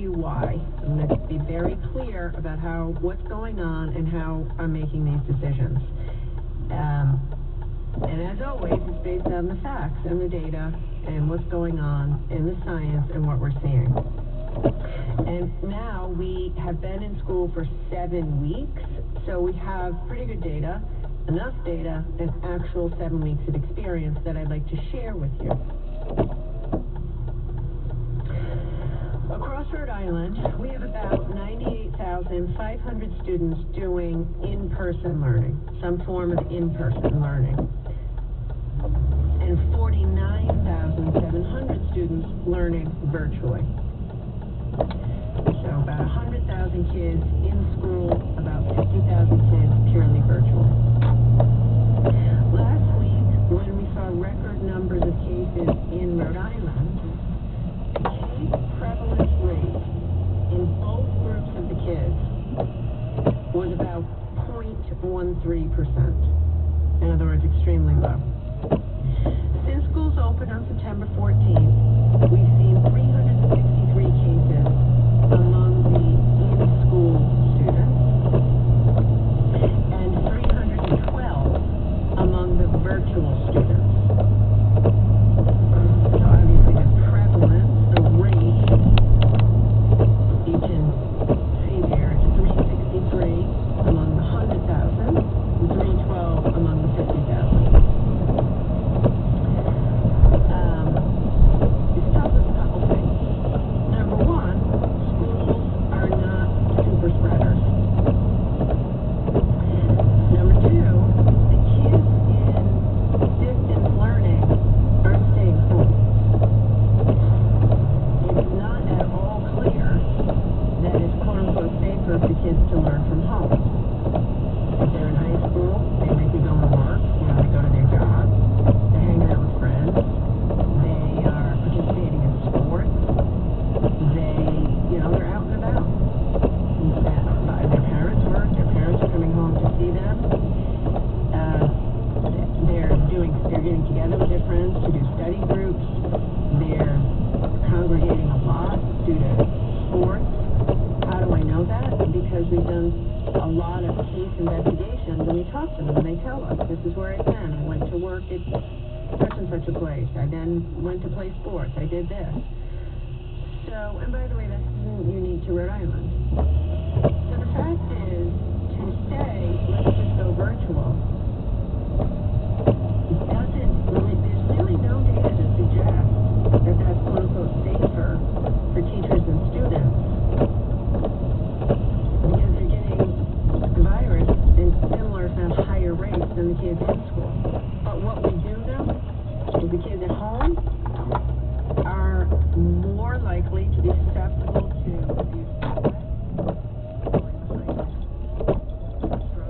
you why. I'm going to be very clear about what's going on and how I'm making these decisions. And as always, it's based on the facts and the data and what's going on in the science and what we're seeing. And now we have been in school for 7 weeks, so we have pretty good data, enough data, and actual 7 weeks of experience that I'd like to share with you. Across Rhode Island, we have about 98,500 students doing in-person learning, some form of in-person learning, and 49,700 students learning virtually. So about 100,000 kids in school, about 50,000 kids purely virtual. Last week, when we saw record numbers of cases in Rhode Island, the case prevalence rate in both groups of the kids was about 0.13%. In other words, extremely low. Since schools opened on September 14th, we've seen 363 cases among the in-school students and 312 among the virtual students. So obviously the prevalence, the rate, you can see there, it's 363 among the 100,000 and 312 among the 50,000. This tells us a couple things. Number one, schools are not super spreaders. Number two, the kids in distance learning are staying home. It's not at all clear that it's quote-unquote safer for kids to learn from home. If they're in high school, they might be going to work, they go to their job, they're hanging out with friends, they are participating in sports, they're out and about. Their parents work, their parents are coming home to see them. They're getting together with their friends to do study groups. They're congregating a lot due to sports. How do I know that? Because we've done a lot of case investigations, and we talk to them, and they tell us, this is where I've been. I went to work at such and such a place. I then went to play sports. I did this. So, and by the way, that isn't unique to Rhode Island. So the fact is, to say, let's just go virtual, there's really no data to suggest that that's quote-unquote safer for teachers and students, because they're getting the virus in similar, if not higher rates than the kids in school. But what we do know is the kids at home are more likely to be susceptible to